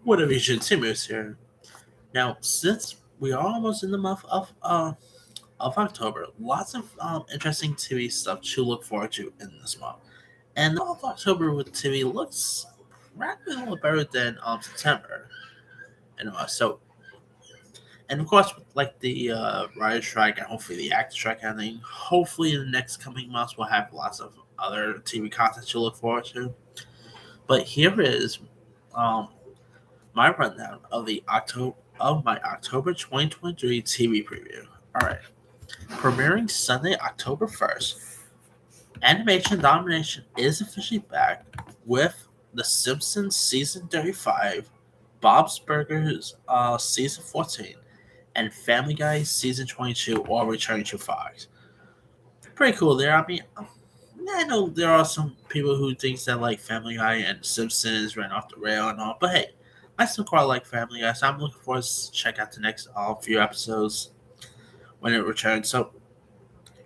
What have you Timus here? Now, since we are almost in the month of October, lots of interesting TV stuff to look forward to in this month. And the month of October with TV looks rather a little better than September. So and of course, with like the writer strike and hopefully the actor strike ending, hopefully in the next coming months we'll have lots of other TV content to look forward to. But here is um, my rundown of the October of my October 2023 TV preview. All right, premiering Sunday, October 1st, Animation Domination is officially back with The Simpsons season 35, Bob's Burgers season 14, and Family Guy season 22 all returning to Fox. Pretty cool there. I mean, I know there are some people who think that like Family Guy and Simpsons ran off the rail and all, but hey, I still quite like Family Guy, so I'm looking forward to check out the next few episodes when it returns. So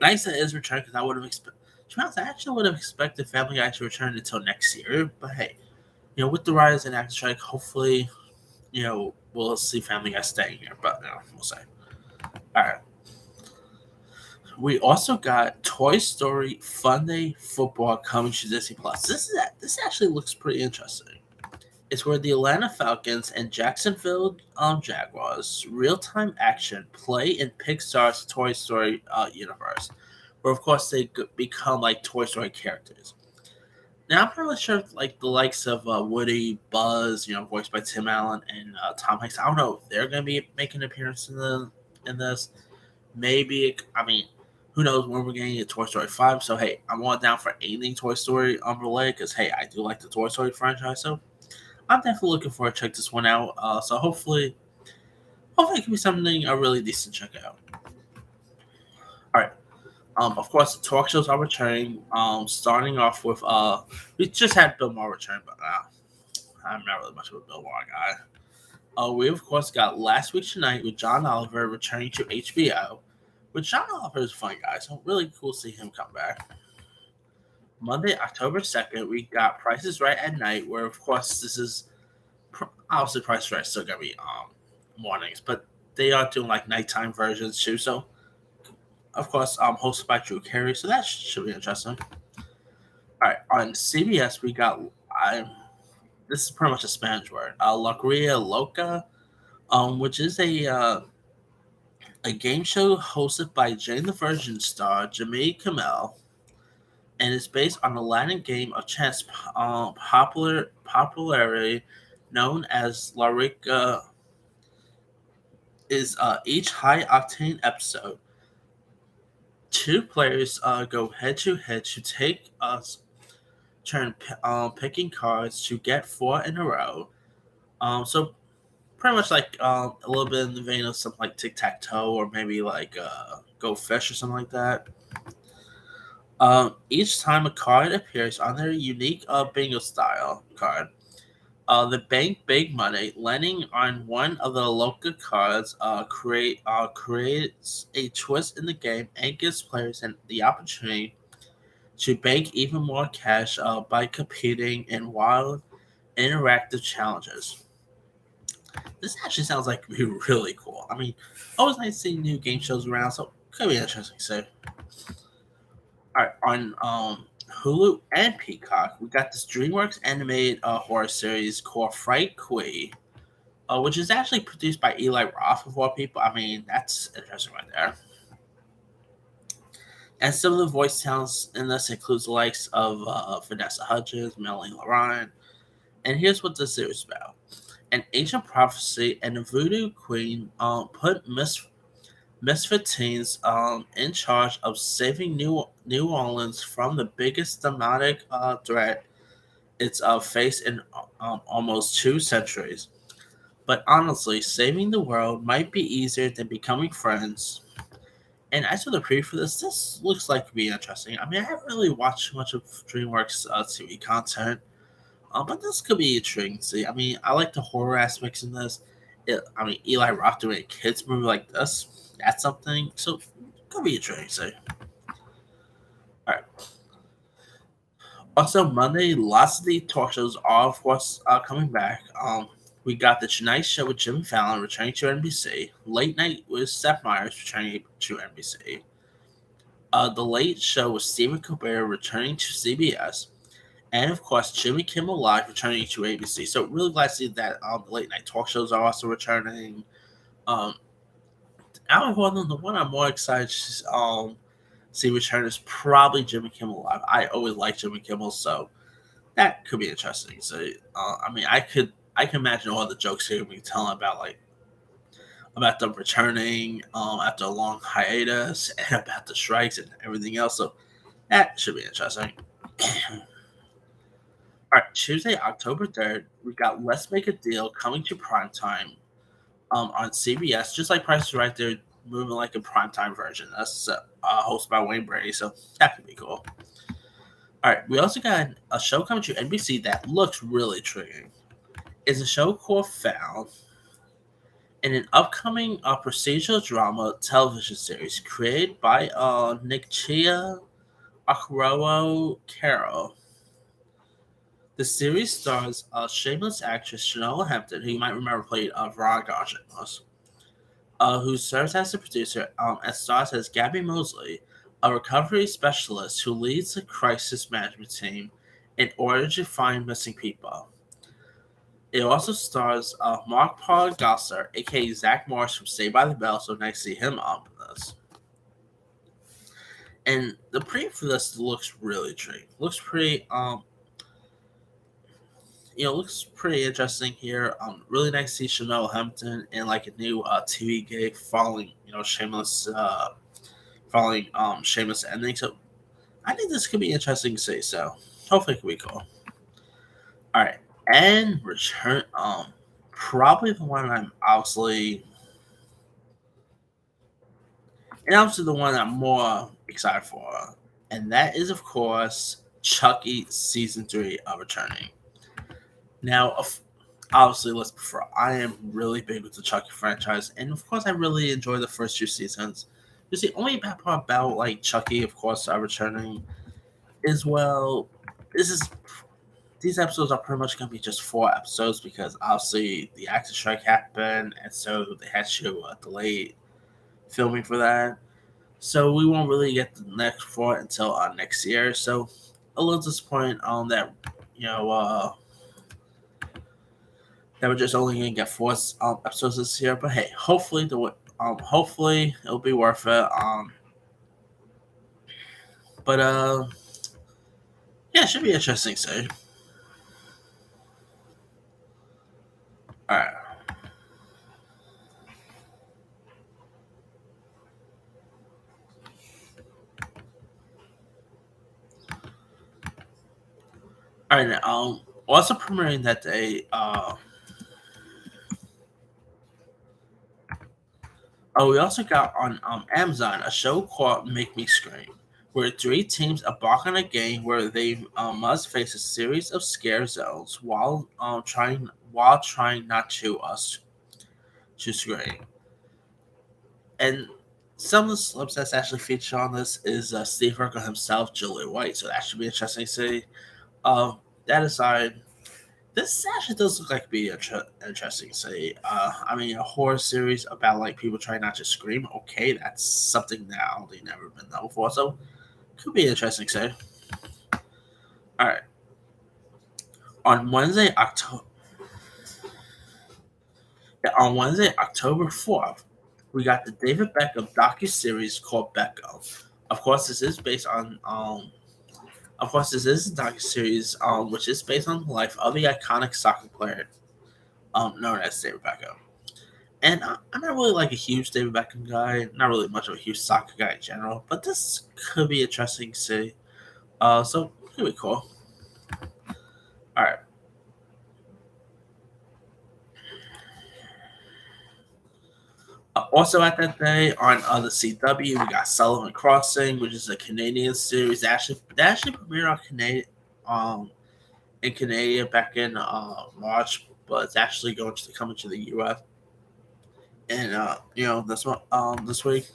nice that it is returning because I would have expected. I actually would have expected Family Guy to return until next year, but hey, with the rise in actor strike, hopefully, we'll see Family Guy staying here, but we'll see. All right. We also got Toy Story Fun Day Football coming to Disney Plus. This actually looks pretty interesting. It's where the Atlanta Falcons and Jacksonville Jaguars real time action play in Pixar's Toy Story universe, where of course they become like Toy Story characters. Now I'm not really sure if, like the likes of Woody, Buzz, voiced by Tim Allen and Tom Hanks. I don't know if they're gonna be making an appearance in this. Maybe I mean, who knows when we're getting a Toy Story 5. So hey, I'm all down for anything Toy Story related because hey, I do like the Toy Story franchise. So I'm definitely looking forward to check this one out. So hopefully it can be something really decent to check out. All right. Of course, the talk shows are returning. Starting off with we just had Bill Maher return, but I'm not really much of a Bill Maher guy. We of course got Last Week Tonight with John Oliver returning to HBO. Which John Oliver is a fun guy, so really cool to see him come back. Monday, October 2nd, we got Prices Right at Night, where of course this is obviously Price Right still gonna be mornings, but they are doing like nighttime versions too. So of course, hosted by Drew Carey, so that should be interesting. All right, on CBS we got I. This is pretty much a Spanish word. La Guerrilla Loca, which is a game show hosted by Jane the Virgin star Jimmy Kimmel, and is based on the Latin game of chance popularity known as La Rica. Is each high octane episode. Two players go head to head to take turn picking cards to get four in a row. So pretty much like a little bit in the vein of something like tic tac toe or maybe like go fish or something like that. Each time a card appears on their unique bingo style card, the bank big money landing on one of the local cards creates a twist in the game and gives players the opportunity to bank even more cash by competing in wild, interactive challenges. This actually sounds like it'd be really cool. I mean, always nice seeing new game shows around, so could be interesting. So, all right, on Hulu and Peacock, we got this DreamWorks animated horror series called Fright Queen, which is actually produced by Eli Roth of all people. I mean, that's interesting right there. And some of the voice talents in this includes the likes of Vanessa Hudgens, Melanie Laurent. And here's what the series is about. An ancient prophecy and a voodoo queen put misfit teens in charge of saving New Orleans from the biggest demonic threat it's faced in almost 2 centuries. But honestly, saving the world might be easier than becoming friends. And as for the preview for this looks like to be interesting. I mean, I haven't really watched much of DreamWorks TV content, but this could be intriguing to see. I mean, I like the horror aspects in this. I mean, Eli Roth doing a kids movie like this—that's something. So, could be intriguing to see. All right. Also, Monday, lots of the talk shows are, of course, coming back. We got the Tonight Show with Jimmy Fallon returning to NBC, Late Night with Seth Meyers returning to NBC, The Late Show with Stephen Colbert returning to CBS, and of course Jimmy Kimmel Live returning to ABC. So really glad to see that the late night talk shows are also returning. Um, Out of all of them, the one I'm more excited to see return is probably Jimmy Kimmel Live. I always like Jimmy Kimmel, so that could be interesting. So I mean, I can imagine all the jokes they're gonna be telling about them returning after a long hiatus and about the strikes and everything else. So that should be interesting. All right, Tuesday, October 3rd, we got Let's Make a Deal coming to primetime on CBS, just like Price is Right. They're moving like a primetime version. That's hosted by Wayne Brady, so that could be cool. All right, we also got a show coming to NBC that looks really intriguing. It's a show called Found, in an upcoming procedural drama television series created by Nikia Akrowo Carroll. The series stars Shameless actress Chanel Hampton, who you might remember played Veronica on Shameless, who serves as the producer, and stars as Gabby Mosley, a recovery specialist who leads the crisis management team in order to find missing people. It also stars Mark Paul Gosselaar, aka Zach Morris from Saved by the Bell, so nice to see him on this. And the preview for this looks really intriguing. Looks pretty looks pretty interesting here. Really nice to see Chanel Hampton in like a new TV gig following, Shameless, following Shameless ending. So I think this could be interesting to see. So hopefully it could be cool. All right, and return. Probably the one I'm obviously the one I'm more excited for, and that is of course Chucky season 3 of returning. Now, obviously, let's prefer. I am really big with the Chucky franchise, and of course, I really enjoy the first 2 seasons. Just the only bad part about like Chucky, of course, returning is this is these episodes are pretty much going to be just 4 episodes because obviously the actor strike happened, and so they had to delay filming for that. So we won't really get the next 4 until next year. So a little disappointed on that. You know. That we're just only gonna get 4 episodes this year. But hey, hopefully it'll be worth it. But yeah, it should be interesting. So, all right. All right. Also premiering that day. Oh, we also got on Amazon a show called Make Me Scream, where 3 teams embark on a game where they must face a series of scare zones while trying not to scream. And some of the celebs that's actually featured on this is Steve Urkel himself, Julia White. So that should be interesting to see. That aside, this actually does look like be interesting to see. I mean, a horror series about like people trying not to scream. Okay, that's something that I only never been done before. So could be interesting to see. All right. On Wednesday, October 4th, we got the David Beckham docu series called Beckham. Of course, this is based on Of course, this is a docu-series, which is based on the life of the iconic soccer player known as David Beckham. And I'm not really like a huge David Beckham guy, not really much of a huge soccer guy in general, but this could be interesting to see. So it could be cool. All right. Also at that day on the CW, we got Sullivan Crossing, which is a Canadian series that actually premiered on in Canada back in March, but it's actually going to come into the US. And this week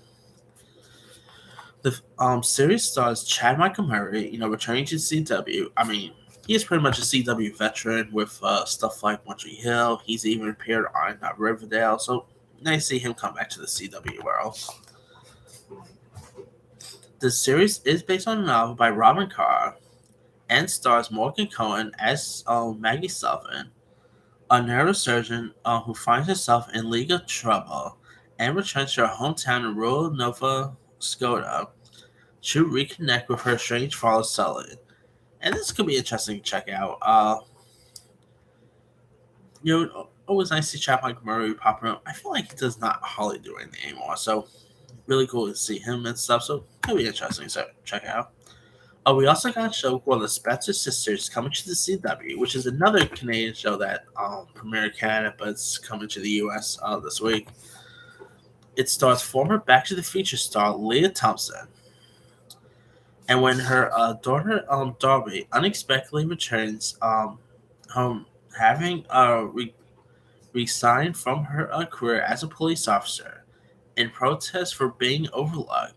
the series stars Chad Michael Murray, returning to CW. I mean, He is pretty much a CW veteran with stuff like One Tree Hill. He's even appeared on Riverdale, so nice to see him come back to the CW world. The series is based on a novel by Robin Carr and stars Morgan Cohen as Maggie Sullivan, a neurosurgeon who finds herself in legal trouble and returns to her hometown in rural Nova Scotia to reconnect with her estranged father Sully. And this could be interesting to check out. Always nice to see Chad Murray popping up. I feel like he does not hardly do anything anymore, so really cool to see him and stuff. So could be interesting to check out. We also got a show called The Spencer Sisters coming to the CW, which is another Canadian show that premiered in Canada, but it's coming to the US this week. It stars former Back to the Future star Leah Thompson. And when her daughter Darby unexpectedly returns home, having resigned from her career as a police officer in protest for being overlooked,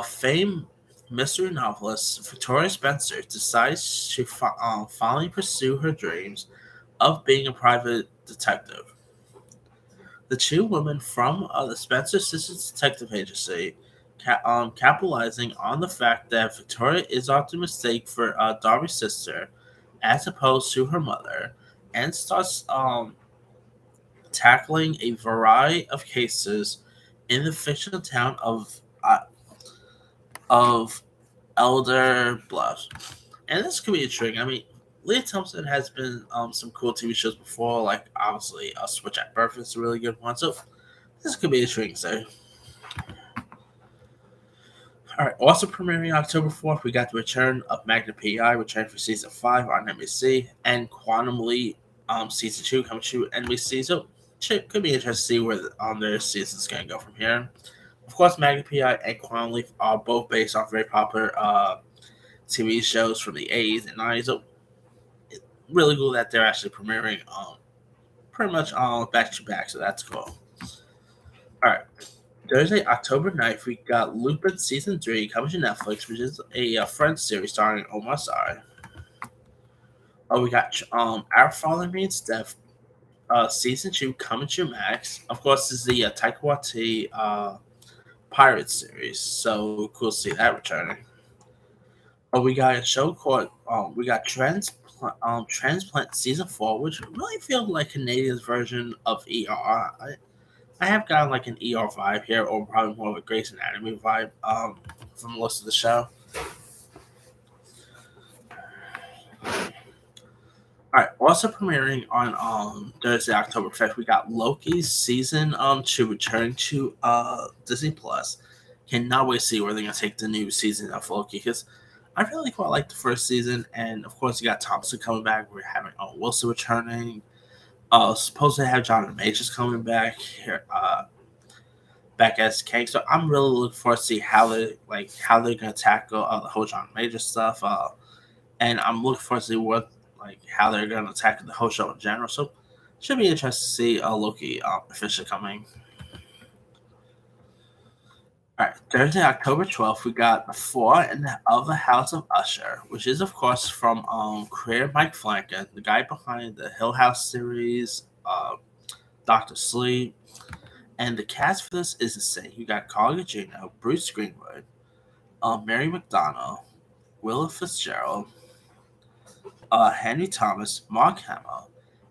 famed mystery novelist Victoria Spencer decides to finally pursue her dreams of being a private detective. The two women from the Spencer Sisters Detective Agency, capitalizing on the fact that Victoria is often mistaken for Darby's sister as opposed to her mother, and starts tackling a variety of cases in the fictional town of Elder Bluff. And this could be intriguing. I mean, Leah Thompson has been some cool TV shows before, like obviously Switch at Birth is a really good one. So this could be intriguing. So, all right. Also premiering October 4th, we got the return of Magnum PI, return for season 5 on NBC, and Quantum Leap season 2 coming to NBC. So it could be interesting to see where their season's going to go from here. Of course, Magnum PI and Quantum Leap are both based off very popular TV shows from the 80s and 90s. So it's really cool that they're actually premiering pretty much back to back. So that's cool. All right. Thursday, October 9th, we got Lupin Season 3 coming to Netflix, which is a French series starring Omar Sy. We got Our Father Means Death Season 2 coming to Max. Of course, this is the Taika Waititi Pirate series, so cool to see that returning. We got a show called we got Transplant Season 4, which really feels like Canadian's version of ER. I have gotten like an ER vibe here, or probably more of a Grey's Anatomy vibe from most of the show. All right, also premiering on Thursday, October 5th, we got Loki's season 2 return to Disney Plus. Cannot wait to see where they're gonna take the new season of Loki, because I really quite like the first season, and of course you got Thompson coming back. We're having Wilson returning. Supposed to have Jonathan Majors coming back here, back as Kang. So I'm really looking forward to see how they're gonna tackle the whole Jonathan Majors stuff. And I'm looking forward to see how they're gonna tackle the whole show in general. So should be interesting to see Loki officially coming. All right, Thursday, October 12th, we got The Four and of the House of Usher, which is, of course, from creator Mike Flanagan, the guy behind the Hill House series, Doctor Sleep. And the cast for this is insane. You got Carl Gugino, Bruce Greenwood, Mary McDonnell, Willa Fitzgerald, Henry Thomas, Mark Hamill,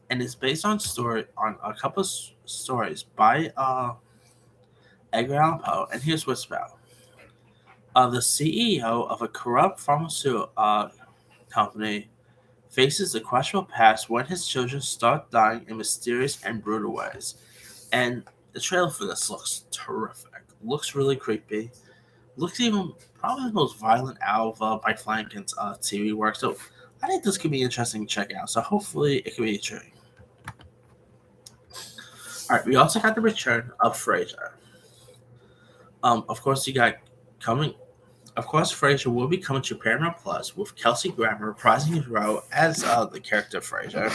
and it's based on a couple of stories by Edgar Allan Poe. And here's what's about. The CEO of a corrupt pharmaceutical company faces a questionable past when his children start dying in mysterious and brutal ways. And the trailer for this looks terrific. Looks really creepy. Looks even probably the most violent out of Mike Flanagan's TV work. So I think this could be interesting to check out. So hopefully it could be intriguing. All right, we also got the return of Frasier. Of course, Frasier will be coming to Paramount Plus with Kelsey Grammer reprising his role as the character Frasier.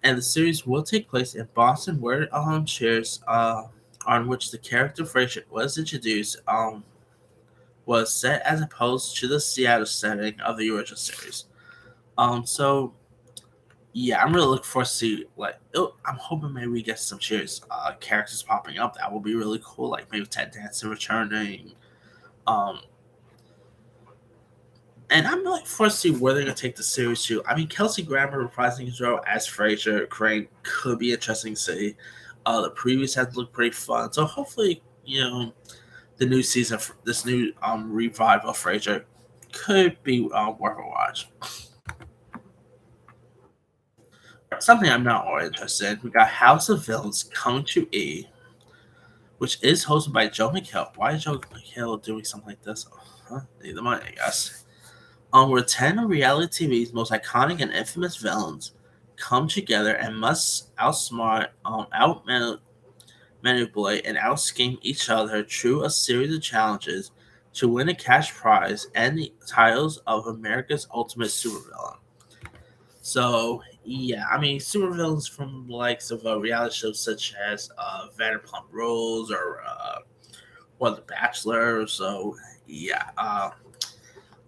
And the series will take place in Boston, where chairs on which the character Frasier was introduced was set as opposed to the Seattle setting of the original series. So yeah, I'm really looking forward to see I'm hoping maybe we get some serious characters popping up. That would be really cool. Like maybe Ted Danson returning. Um, and I'm looking forward to see where they're gonna take the series to. I mean, Kelsey Grammer reprising his role as Fraser Crane could be interesting to see. The previous had looked pretty fun, so hopefully, the new season, this new revival of Frasier, could be worth a watch. Something I'm not all interested in. We got House of Villains coming to E, which is hosted by Joe McHale. Why is Joe McHale doing something like this? Need the money, I guess. Where 10 of reality TV's most iconic and infamous villains come together and must outsmart, manipulate, and outscheme each other through a series of challenges to win a cash prize and the titles of America's Ultimate Supervillain. So, yeah, I mean, supervillains from the likes of reality shows such as Vanderpump Rules or The Bachelor. So, yeah,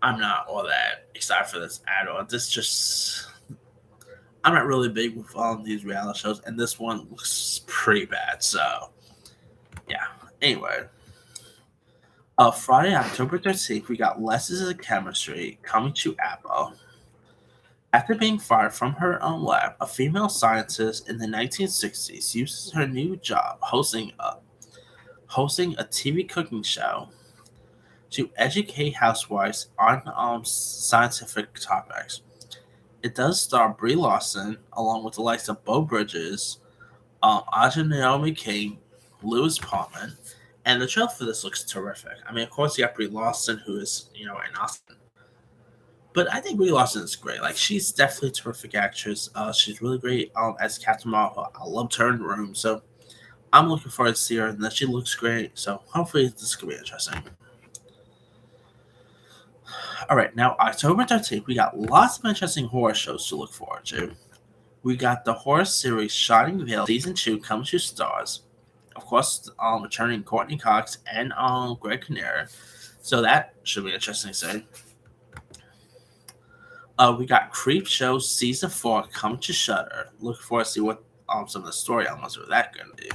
I'm not all that excited for this at all. This just, I'm not really big with these reality shows, and this one looks pretty bad. So, yeah. Anyway, Friday, October 13th, we got Lessons in Chemistry coming to Apple. After being fired from her own lab, a female scientist in the 1960s uses her new job hosting a TV cooking show to educate housewives on scientific topics. It does star Brie Larson, along with the likes of Beau Bridges, Aja Naomi King, Lewis Pullman, and the trailer for this looks terrific. I mean, of course, you got Brie Larson, who is, an Austin. But I think Brie Larson is great. Like, she's definitely a terrific actress. She's really great as Captain Marvel. I loved her in Room, so I'm looking forward to see her, and that she looks great. So hopefully this could be interesting. All right, now October 13th, we got lots of interesting horror shows to look forward to. We got the horror series Shining Vale Season 2 comes to stars. Of course, returning Courtney Cox and Greg Kinnear. So that should be interesting to see. We got Creep Show Season 4 coming to Shudder. Looking forward to see what some of the story elements of that going to be.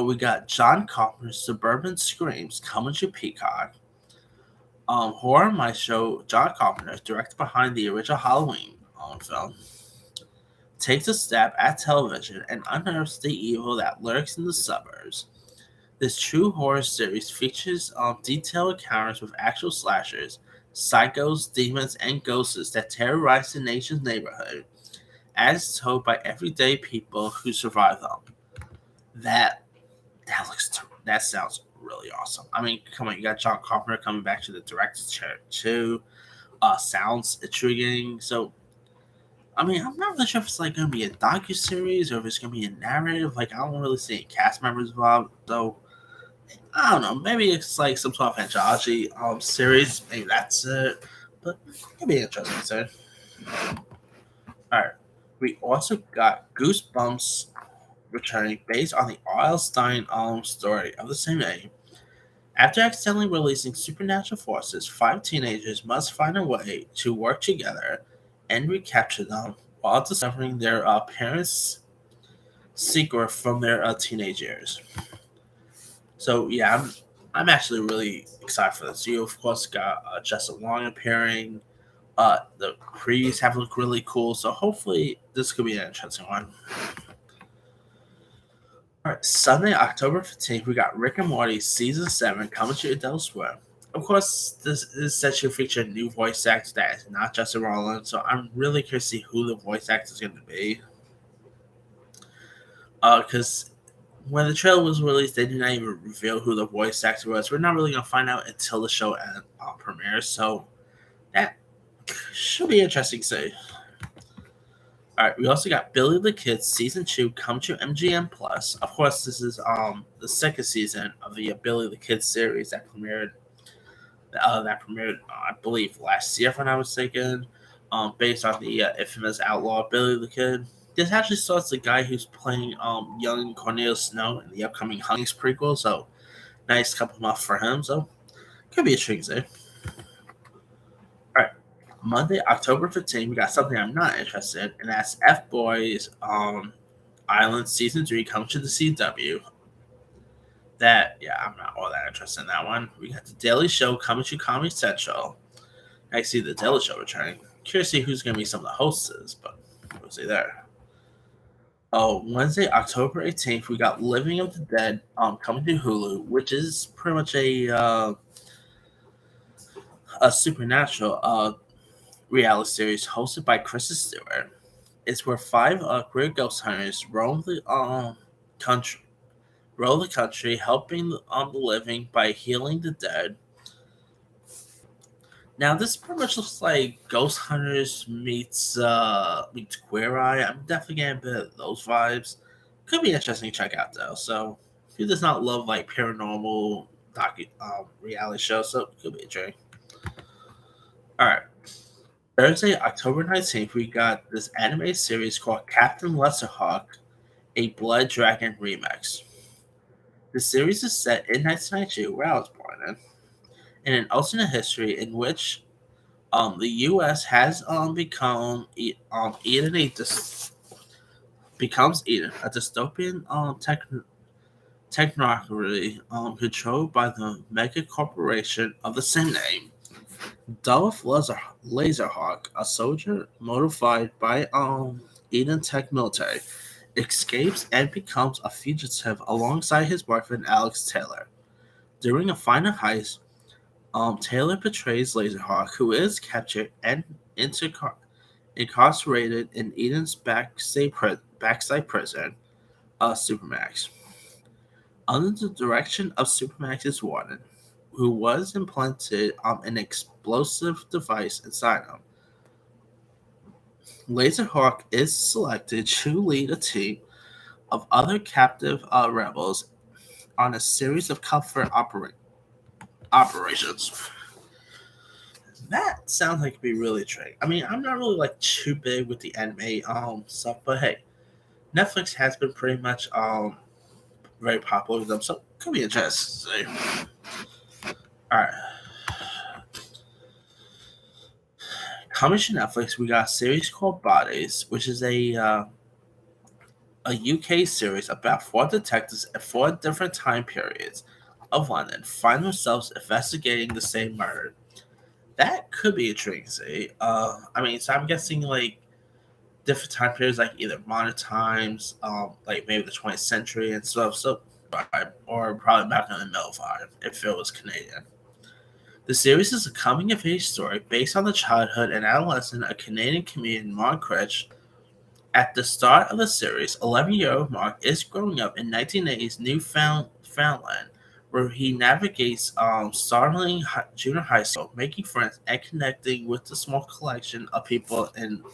We got John Carpenter's Suburban Screams coming to Peacock. Horror Maestro John Carpenter, director behind the original Halloween film, takes a stab at television and unearths the evil that lurks in the suburbs. This true horror series features detailed encounters with actual slashers, psychos, demons, and ghosts that terrorize the nation's neighborhood, as told by everyday people who survive them. That that sounds really awesome. I mean, come on, you got John Carpenter coming back to the director's chair too. Sounds intriguing. So, I mean, I'm not really sure if it's like going to be a docu series or if it's going to be a narrative. Like, I don't really see any cast members involved, though. I don't know. Maybe it's like some sort of anthology series. Maybe that's it. But it could be interesting. So, all right. We also got Goosebumps returning based on the R.L. Stine story of the same name. After accidentally releasing supernatural forces, 5 teenagers must find a way to work together and recapture them while discovering their parents' secret from their teenage years. So yeah, I'm actually really excited for this. You of course got Justin Long appearing. The previews have looked really cool, so hopefully this could be an interesting one. All right, Sunday, October 15th, we got Rick and Morty Season 7 coming to Adult Swim. Of course, this is set to feature a new voice actor that is not Justin Roiland, so I'm really curious to see who the voice actor is going to be. Because when the trailer was released, they did not even reveal who the voice actor was. We're not really going to find out until the show premieres, so that should be interesting to see. All right, we also got Billy the Kid Season 2 come to MGM Plus. Of course, this is the second season of the Billy the Kid series that premiered, I believe, last year, if I'm not mistaken, based on the infamous outlaw Billy the Kid. This actually starts the guy who's playing young Cornelius Snow in the upcoming Huntings prequel, so nice couple months for him. So Could be a treat there. All right. Monday, October 15th, we got something I'm not interested in, and that's F Boys Island Season 3 coming to the CW. That, yeah, I'm not all that interested in that one. We got The Daily Show coming to Comedy Central. I see The Daily Show returning. Curious to see who's going to be some of the hosts, but we'll see there. Oh, Wednesday, October 18th, we got Living of the Dead coming to Hulu, which is pretty much a supernatural reality series hosted by Kristen Stewart. It's where five queer ghost hunters country, roam the country, helping the living by healing the dead. Now, this pretty much looks like Ghost Hunters meets Queer Eye. I'm definitely getting a bit of those vibes. Could be interesting to check out though. So, who does not love like paranormal reality shows? So, could be a drink. All right. Thursday, October 19th, we got this anime series called Captain Leatherhawk, a Blood Dragon remix. The series is set in 1992, where I was born in an alternate history in which the U.S. has becomes Eden, a dystopian technocracy controlled by the mega corporation of the same name. Dolph Laserhawk, a soldier motivated by Eden Tech military, escapes and becomes a fugitive alongside his boyfriend Alex Taylor. During a final heist, Taylor portrays Laserhawk, who is captured and incarcerated in Eden's backside prison, Supermax. Under the direction of Supermax's warden, who was implanted an explosive device inside him. Laserhawk is selected to lead a team of other captive rebels on a series of covert operations. That sounds like it'd be really tricky. I mean, I'm not really like too big with the anime stuff, but hey, Netflix has been pretty much very popular with them, so could be interesting. All right. Coming to Netflix, we got a series called Bodies, which is a UK series about four detectives at four different time periods of London find themselves investigating the same murder. That could be intriguing to see. I mean, so I'm guessing like different time periods, like either modern times, like maybe the 20th century and stuff. So, or probably back in the middle five if it was Canadian. The series is a coming of age story based on the childhood and adolescence of Canadian comedian Mark Critch. At the start of the series, 11-year-old Mark is growing up in 1980s Newfoundland, where he navigates startling junior high school, making friends and connecting with the small collection of people in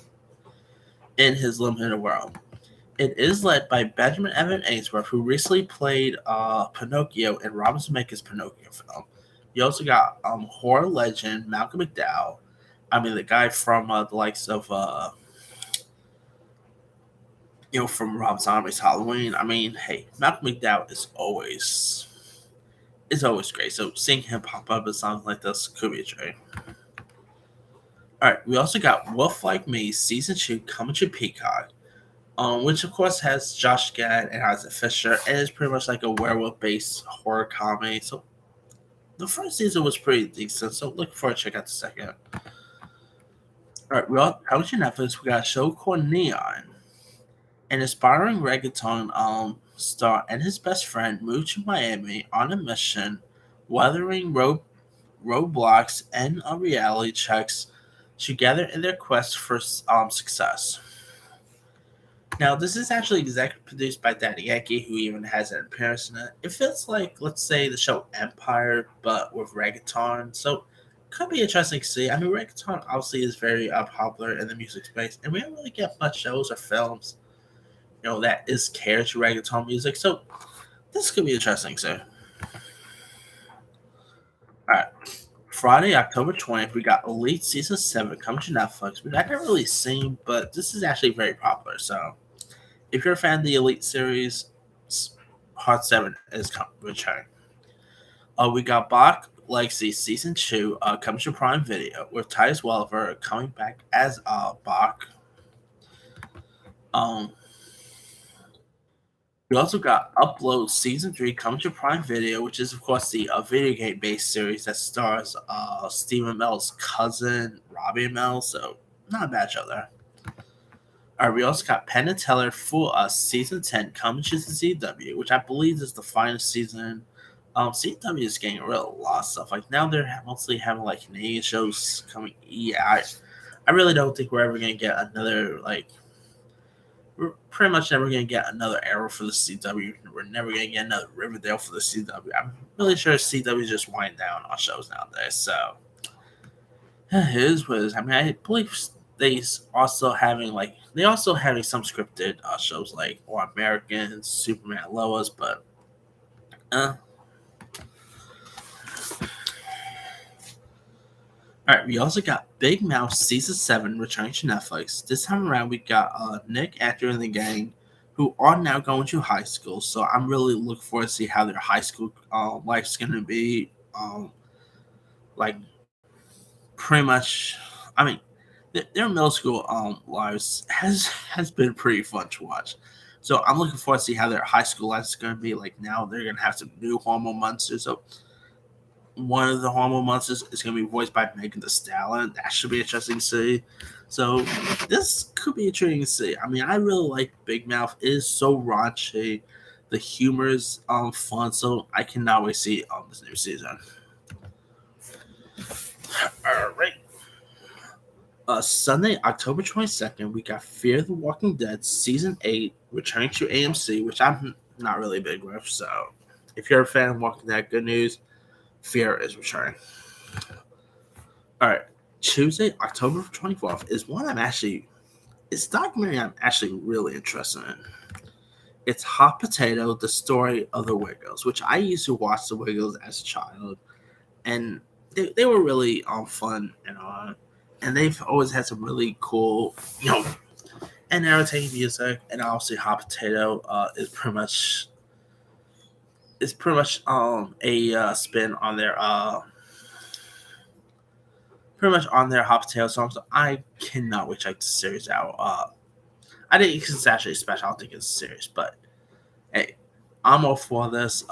his limited world. It is led by Benjamin Evan Ainsworth, who recently played Pinocchio in Robin Zemeckis' Pinocchio film. You also got horror legend Malcolm McDowell. I mean, the guy from the likes of from Rob Zombie's Halloween. I mean, hey, Malcolm McDowell is always great. So seeing him pop up in songs like this could be a treat. All right, we also got Wolf Like Me season 2 coming to Peacock, which of course has Josh Gad and Isaac Fisher, and it's pretty much like a werewolf-based horror comedy. So the first season was pretty decent. So look forward to check out the second. All right, we all coming to Netflix. We got a show called Neon. An aspiring reggaeton star and his best friend move to Miami on a mission, weathering roadblocks and reality checks together in their quest for success. Now, this is actually executive produced by Daddy Yankee, who even has an appearance in it. It feels like, let's say, the show Empire, but with reggaeton. So, could be interesting to see. I mean, reggaeton obviously is very popular in the music space, and we don't really get much shows or films that is catered to reggaeton music. So this could be interesting too. Alright. Friday, October 20th, we got Elite Season 7 coming to Netflix, which I haven't really seen, but this is actually very popular. So if you're a fan of the Elite series, Part 7 is returning. We got Legacy Season 2 comes to Prime Video with Titus Welliver coming back as Bach. Um, we also got Upload Season 3 coming to Prime Video, which is, of course, the video game based series that stars Stephen Amell's cousin, Robbie Amell, so not a bad show there. All right, we also got Penn and Teller for Season 10 coming to the CW, which I believe is the final season. CW is getting rid of a lot of stuff. Like, now they're mostly having, like, Canadian shows coming. Yeah, I really don't think we're ever going to get another, like, we're pretty much never going to get another Arrow for the CW. We're never going to get another Riverdale for the CW. I'm really sure CW is just winding down on shows nowadays. So, it is what it is. I mean, I believe they also having some scripted shows like All Americans, Superman, Lois, but all right, we also got Big Mouth Season 7 returning to Netflix. This time around, we got Nick, Andrew, and the gang, who are now going to high school. So I'm really looking forward to see how their high school life's going to be. Like, pretty much, I mean, their middle school lives has been pretty fun to watch. So I'm looking forward to see how their high school life is going to be. Like, now they're going to have some new hormone monsters. So one of the hormone monsters is going to be voiced by Megan Thee Stallion. That should be interesting to see. So this could be interesting to see. I mean, I really like Big Mouth. It is so raunchy. The humor is fun. So I cannot wait to see this new season. All right. Sunday, October 22nd, we got Fear the Walking Dead Season 8 returning to AMC, which I'm not really big with. So if you're a fan of Walking Dead, good news. Fear is returning. All right. Tuesday, October 24th is one it's a documentary I'm actually really interested in. It's Hot Potato, the story of the Wiggles, which I used to watch the Wiggles as a child. And they were really fun and they've always had some really cool, and entertaining music. And obviously, Hot Potato is pretty much a spin on their Hot Potato song. So I cannot wait to check the series out. I think it's actually special. I don't think it's serious, but hey, I'm all for this.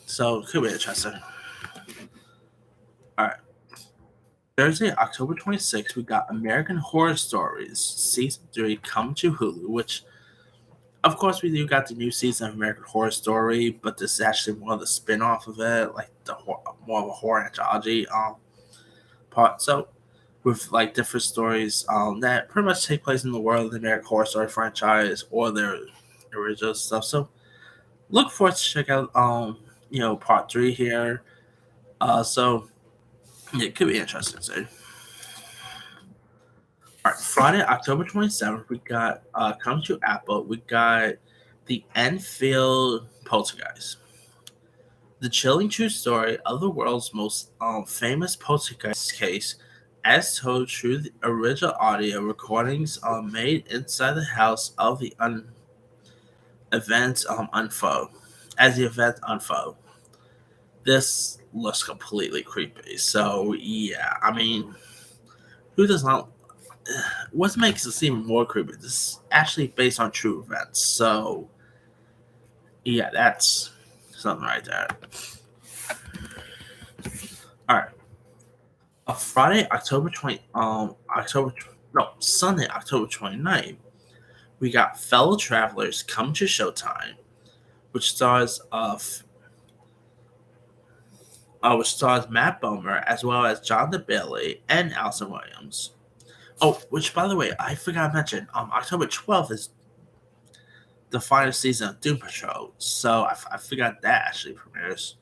So it could be interesting. All right. Thursday, October 26th, we got American Horror Stories Season 3 coming to Hulu, which, of course, we do got the new season of American Horror Story, but this is actually more of the spin-off of it, like more of a horror anthology part. So, with like different stories that pretty much take place in the world of the American Horror Story franchise or their original stuff. So, look forward to check out part 3 here. So it could be interesting to see. All right, Friday, October 27th, we got come to Apple. We got the Enfield Poltergeist, the chilling true story of the world's most famous poltergeist case, as told through the original audio recordings made inside the house of the events unfold. As the event unfold, this looks completely creepy. So yeah, I mean, who does not? What makes this even more creepy? This is actually based on true events. So yeah, that's something right there. All right. Sunday, October 29th, we got Fellow Travelers Come to Showtime, which stars Matt Bomer as well as Jonathan Bailey and Allison Williams. Oh, which, by the way, I forgot to mention, October 12th is the final season of Doom Patrol, so I forgot that actually premieres.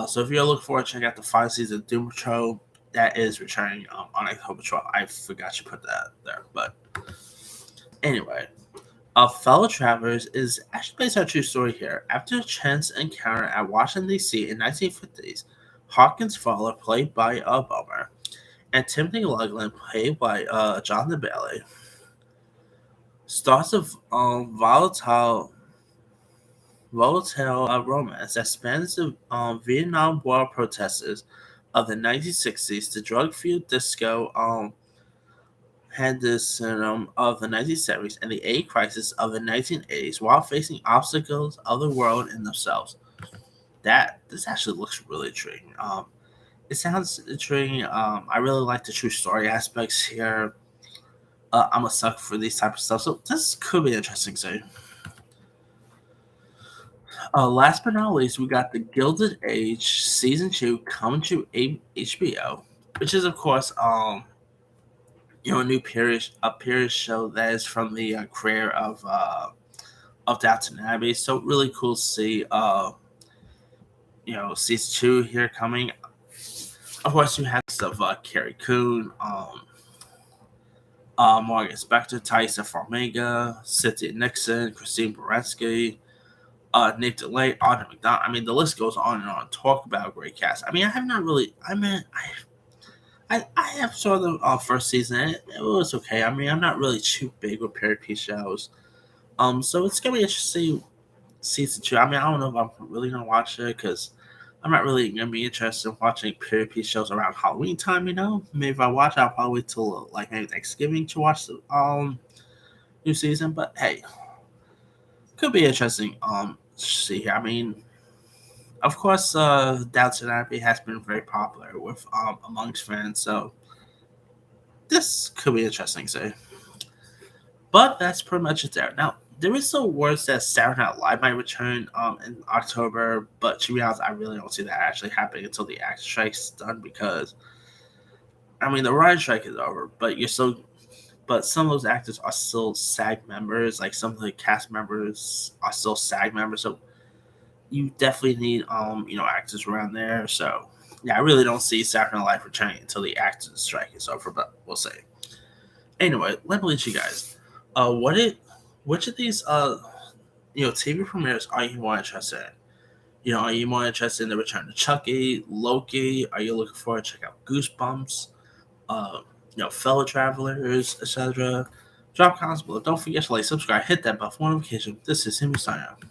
So if you're looking forward to checking out the final season of Doom Patrol, that is returning on October 12th. I forgot to put that there, but anyway. Fellow Travelers is actually based on a true story here. After a chance encounter at Washington, D.C. in 1950s, Hawkins Fowler, played by Bomer, and Timothy Loughlin, played by Jonathan Bailey, starts a volatile volatile romance that spans the Vietnam War protests of the 1960s, the drug-fueled disco Henderson of the 1970s, and the AIDS crisis of the 1980s, while facing obstacles of the world and themselves. That this actually looks really intriguing. It sounds intriguing. I really like the true story aspects here. I'm a sucker for these type of stuff, so this could be interesting too. Last but not least, we got the Gilded Age season 2 coming to HBO, which is of course a new period show that is from the creator of Downton Abbey. So really cool to see season 2 here coming. Of course, you have stuff Carrie Coon, Morgan Spector, Tyson Farmiga, Cynthia Nixon, Christine Baranski, Nick DeLay, Auden McDonald. I mean, the list goes on and on. Talk about a great cast. I mean, I have not really. I mean, I have saw the first season. It was okay. I mean, I'm not really too big with period piece shows. So it's gonna be interesting season 2. I mean, I don't know if I'm really gonna watch it because I'm not really gonna be interested in watching period piece shows around Halloween time. Maybe if I watch, I'll probably wait till like maybe Thanksgiving to watch the new season. But hey, could be interesting. See here. I mean, of course, Downton Abbey has been very popular with amongst fans, so this could be interesting. So, but that's pretty much it there. Now, there is some words that Saturday Night Live might return in October, but to be honest, I really don't see that actually happening until the actor strike's done because I mean the writer strike is over, but some of those actors are still SAG members. Like some of the cast members are still SAG members, so you definitely need actors around there. So yeah, I really don't see Saturday Night Live returning until the actors strike is over, but we'll see. Anyway, let me let you guys. What it which of these TV premieres are you more interested in? Are you more interested in the return of Chucky, Loki? Are you looking forward to check out Goosebumps? Uh, fellow travelers, etc. Drop comments below. Don't forget to like, subscribe, hit that bell for notification. This is Himi signing out.